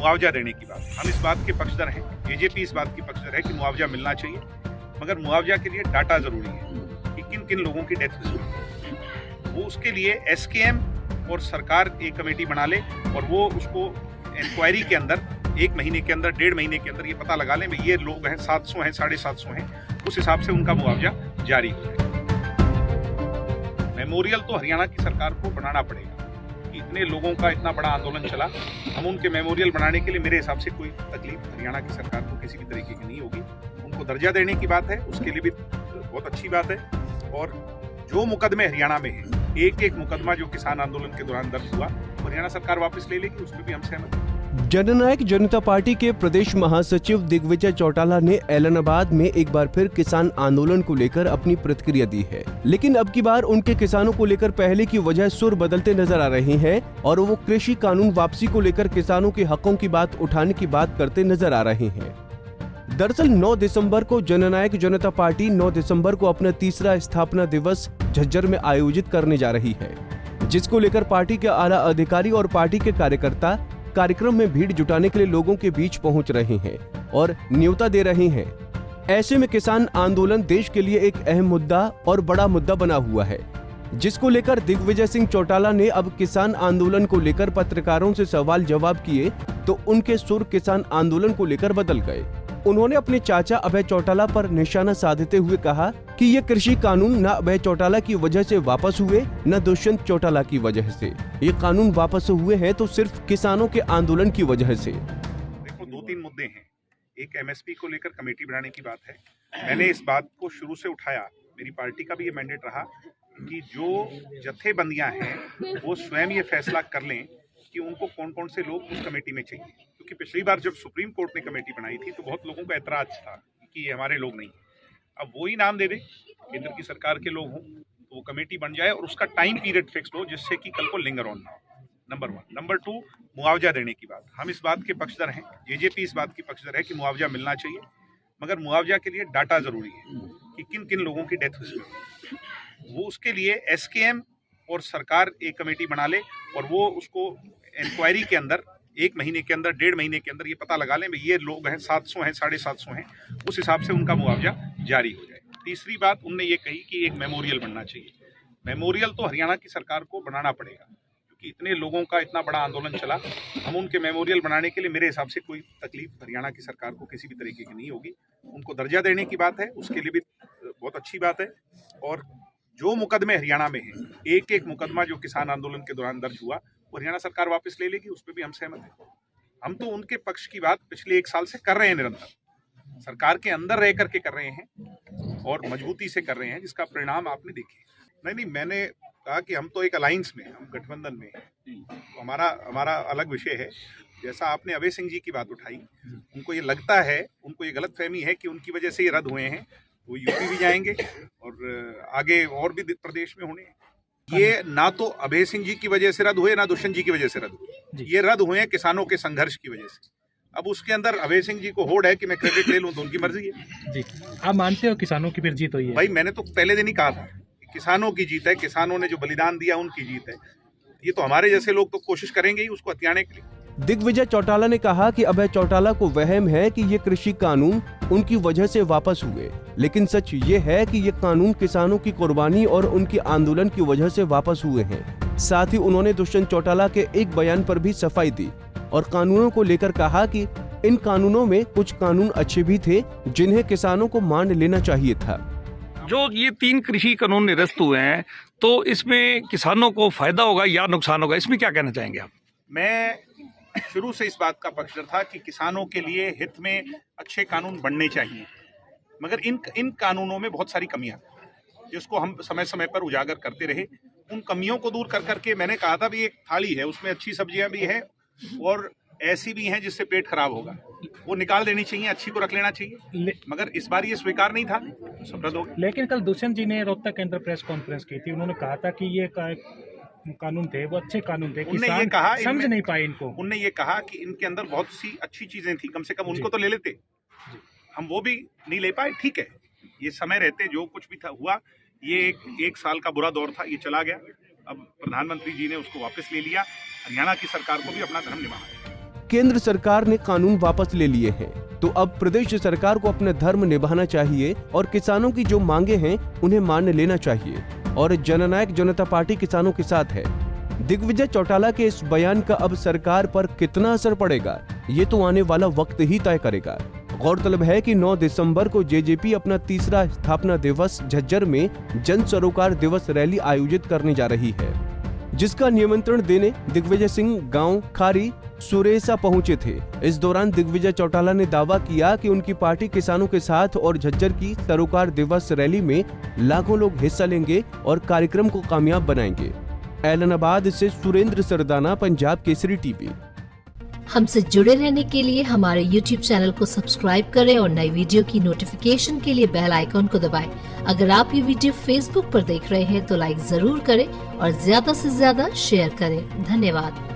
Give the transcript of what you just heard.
मुआवजा देने की बात, हम इस बात के पक्षधर हैं, बीजेपी इस बात की पक्षधर है कि मुआवजा मिलना चाहिए, मगर मुआवजा के लिए डाटा जरूरी है कि किन किन लोगों की डेथ हुई है। वो उसके लिए एसकेएम और सरकार एक कमेटी बना ले और वो उसको इंक्वायरी के अंदर 1 महीने के अंदर, 1.5 महीने के अंदर ये पता लगा लें ये लोग हैं 700 हैं, 750 हैं, उस हिसाब से उनका मुआवजा जारी हो जाए। मेमोरियल तो हरियाणा की सरकार को बनाना पड़ेगा कि इतने लोगों का इतना बड़ा आंदोलन चला, हम उनके मेमोरियल बनाने के लिए मेरे हिसाब से कोई तकलीफ हरियाणा की सरकार को किसी भी तरीके की नहीं होगी। उनको दर्जा देने की बात है, उसके लिए भी बहुत अच्छी बात है। और जो मुकदमे हरियाणा में है, एक मुकदमा जो किसान आंदोलन के दौरान दर्ज हुआ, हरियाणा सरकार वापस ले लेगी, उसमें भी हम सहमत हैं। जननायक जनता पार्टी के प्रदेश महासचिव दिग्विजय चौटाला ने ऐलनाबाद में एक बार फिर किसान आंदोलन को लेकर अपनी प्रतिक्रिया दी है, लेकिन अब की बार उनके किसानों को लेकर पहले की वजह सुर बदलते नजर आ रहे हैं और वो कृषि कानून वापसी को लेकर किसानों के हकों की बात उठाने की बात करते नजर आ रहे हैं। दरअसल 9 दिसंबर को जननायक जनता पार्टी 9 दिसंबर को अपना तीसरा स्थापना दिवस झज्जर में आयोजित करने जा रही है, जिसको लेकर पार्टी के आला अधिकारी और पार्टी के कार्यकर्ता कार्यक्रम में भीड़ जुटाने के लिए लोगों के बीच पहुंच रहे हैं और न्योता दे रहे हैं। ऐसे में किसान आंदोलन देश के लिए एक अहम मुद्दा और बड़ा मुद्दा बना हुआ है, जिसको लेकर दिग्विजय सिंह चौटाला ने अब किसान आंदोलन को लेकर पत्रकारों से सवाल जवाब किए तो उनके सुर किसान आंदोलन को लेकर बदल गए। उन्होंने अपने चाचा अभय चौटाला पर निशाना साधते हुए कहा कि ये कृषि कानून न अभय चौटाला की वजह से वापस हुए न दुष्यंत चौटाला की वजह से, ये कानून वापस हुए हैं तो सिर्फ किसानों के आंदोलन की वजह से। देखो 2-3 मुद्दे हैं। एक एमएसपी को लेकर कमेटी बनाने की बात है। मैंने इस बात को शुरू से उठाया, मेरी पार्टी का भी ये मैंडेट रहा कि जो जत्थेबंदियां हैं वो स्वयं ये फैसला कर लें कि उनको कौन कौन से लोग उस कमेटी में चाहिए, क्योंकि पिछली बार जब सुप्रीम कोर्ट ने कमेटी बनाई थी तो बहुत लोगों का ऐतराज था कि ये हमारे लोग नहीं। अब वो ही नाम दे दे, केंद्र की सरकार के लोग हों तो वो कमेटी बन जाए और उसका टाइम पीरियड फिक्स हो जिससे कि कल को लिंगर ऑन ना हो। नंबर 1। नंबर 2, मुआवजा देने की बात, हम इस बात के पक्षधर हैं, बीजेपी इस बात की पक्षधर है कि मुआवजा मिलना चाहिए, मगर मुआवजा के लिए डाटा जरूरी है कि किन किन लोगों की डेथ हुई है। वो उसके लिए एसकेएम और सरकार एक कमेटी बना ले और वो उसको इंक्वायरी के अंदर 1 महीने के अंदर, 1.5 महीने के अंदर ये पता लगा लें ये लोग हैं 700 हैं, 750 हैं, उस हिसाब से उनका मुआवजा जारी हो जाए। तीसरी बात उनने ये कही कि एक मेमोरियल बनना चाहिए। मेमोरियल तो हरियाणा की सरकार को बनाना पड़ेगा क्योंकि इतने लोगों का इतना बड़ा आंदोलन चला, हम उनके मेमोरियल बनाने के लिए मेरे हिसाब से कोई तकलीफ हरियाणा की सरकार को किसी भी तरीके की नहीं होगी। उनको दर्जा देने की बात है, उसके लिए भी बहुत अच्छी बात है। और जो मुकदमे हरियाणा में है, एक मुकदमा जो किसान आंदोलन के दौरान दर्ज हुआ, वो हरियाणा सरकार वापस ले लेगी, उस पर भी हम सहमत हैं। हम तो उनके पक्ष की बात पिछले 1 साल से कर रहे हैं, निरंतर सरकार के अंदर रह करके कर रहे हैं और मजबूती से कर रहे हैं, जिसका परिणाम आपने देखे। नहीं, मैंने कहा कि हम तो एक अलायंस में, हम गठबंधन में हैं, तो हमारा अलग विषय है। जैसा आपने अभय सिंह जी की बात उठाई, उनको ये लगता है, उनको ये गलतफहमी है कि उनकी वजह से ये रद्द हुए हैं, वो यूपी भी जाएंगे और आगे और भी प्रदेश में होने। ये ना तो अभय सिंह जी की वजह से रद्द हुए, ना दुष्यंत जी की वजह से रद्द हुए, ये रद्द हुए हैं किसानों के संघर्ष की वजह से। अब उसके अंदर अभय सिंह जी को होड़ है कि मैं क्रेडिट ले लूं तो उनकी मर्जी है। जी, आप मानते हो किसानों की फिर जीत हुई है? भाई मैंने तो पहले दिन ही कहा था कि किसानों की जीत है, किसानों ने जो बलिदान दिया उनकी जीत है। ये तो हमारे जैसे लोग तो कोशिश करेंगे ही उसको हथियाने के लिए। दिग्विजय चौटाला ने कहा कि अभय चौटाला को वहम है कि ये कृषि कानून उनकी वजह से वापस हुए, लेकिन सच ये है कि ये कानून किसानों की कुर्बानी और उनके आंदोलन की वजह से वापस हुए हैं। साथ ही उन्होंने दुष्यंत चौटाला के एक बयान पर भी सफाई दी और कानूनों को लेकर कहा कि इन कानूनों में कुछ कानून अच्छे भी थे जिन्हें किसानों को मान लेना चाहिए था। जो ये 3 कृषि कानून निरस्त हुए हैं तो इसमें किसानों को फायदा होगा या नुकसान होगा, इसमें क्या कहना चाहेंगे आप? मैं शुरू से इस बात का पक्षधर था कि किसानों के लिए हित में अच्छे कानून बनने चाहिए, मगर इन कानूनों में बहुत सारी कमियां जिसको हम समय समय पर उजागर करते रहे। उन कमियों को दूर कर करके मैंने कहा था भी एक थाली है, उसमें अच्छी सब्जियां भी हैं और ऐसी भी हैं जिससे पेट खराब होगा, वो निकाल देनी चाहिए, अच्छी को रख लेना चाहिए। मगर इस बार ये स्वीकार नहीं था, सब रद्द हो गया। लेकिन कल दुष्यंत जी ने रोहतक के अंदर प्रेस कॉन्फ्रेंस की थी, उन्होंने कहा था कि ये कानून थे वो अच्छे कानून थे, उनने ये कहा, समझ नहीं पाए इनको। उनने ये कहा कि इनके अंदर बहुत सी अच्छी चीजें थी, कम से कम उनको तो ले लेते, हम वो भी नहीं ले पाए। ठीक है, ये समय रहते जो कुछ भी था हुआ, ये एक साल का बुरा दौर था, ये चला गया। अब प्रधानमंत्री जी ने उसको वापस ले लिया, हरियाणा की सरकार को भी अपना धर्म निभाना है। केंद्र सरकार ने कानून वापस ले लिए हैं, तो अब प्रदेश सरकार को अपना धर्म निभाना चाहिए और किसानों की जो मांगे हैं उन्हें मान लेना चाहिए। और जननायक जनता पार्टी किसानों के साथ है। दिग्विजय चौटाला के इस बयान का अब सरकार पर कितना असर पड़ेगा, ये तो आने वाला वक्त ही तय करेगा। गौरतलब है कि 9 दिसंबर को जेजेपी अपना तीसरा स्थापना दिवस झज्जर में जन सरोकार दिवस रैली आयोजित करने जा रही है, जिसका निमंत्रण देने दिग्विजय सिंह गांव खारी सुरेसा पहुंचे थे। इस दौरान दिग्विजय चौटाला ने दावा किया कि उनकी पार्टी किसानों के साथ और झज्जर की सरोकार दिवस रैली में लाखों लोग हिस्सा लेंगे और कार्यक्रम को कामयाब बनाएंगे। ऐलनाबाद से सुरेंद्र सरदाना, पंजाब केसरी टीवी। हमसे जुड़े रहने के लिए हमारे YouTube चैनल को सब्सक्राइब करें और नई वीडियो की नोटिफिकेशन के लिए बेल आइकॉन को दबाएं। अगर आप ये वीडियो Facebook पर देख रहे हैं तो लाइक जरूर करें और ज्यादा से ज्यादा शेयर करें। धन्यवाद।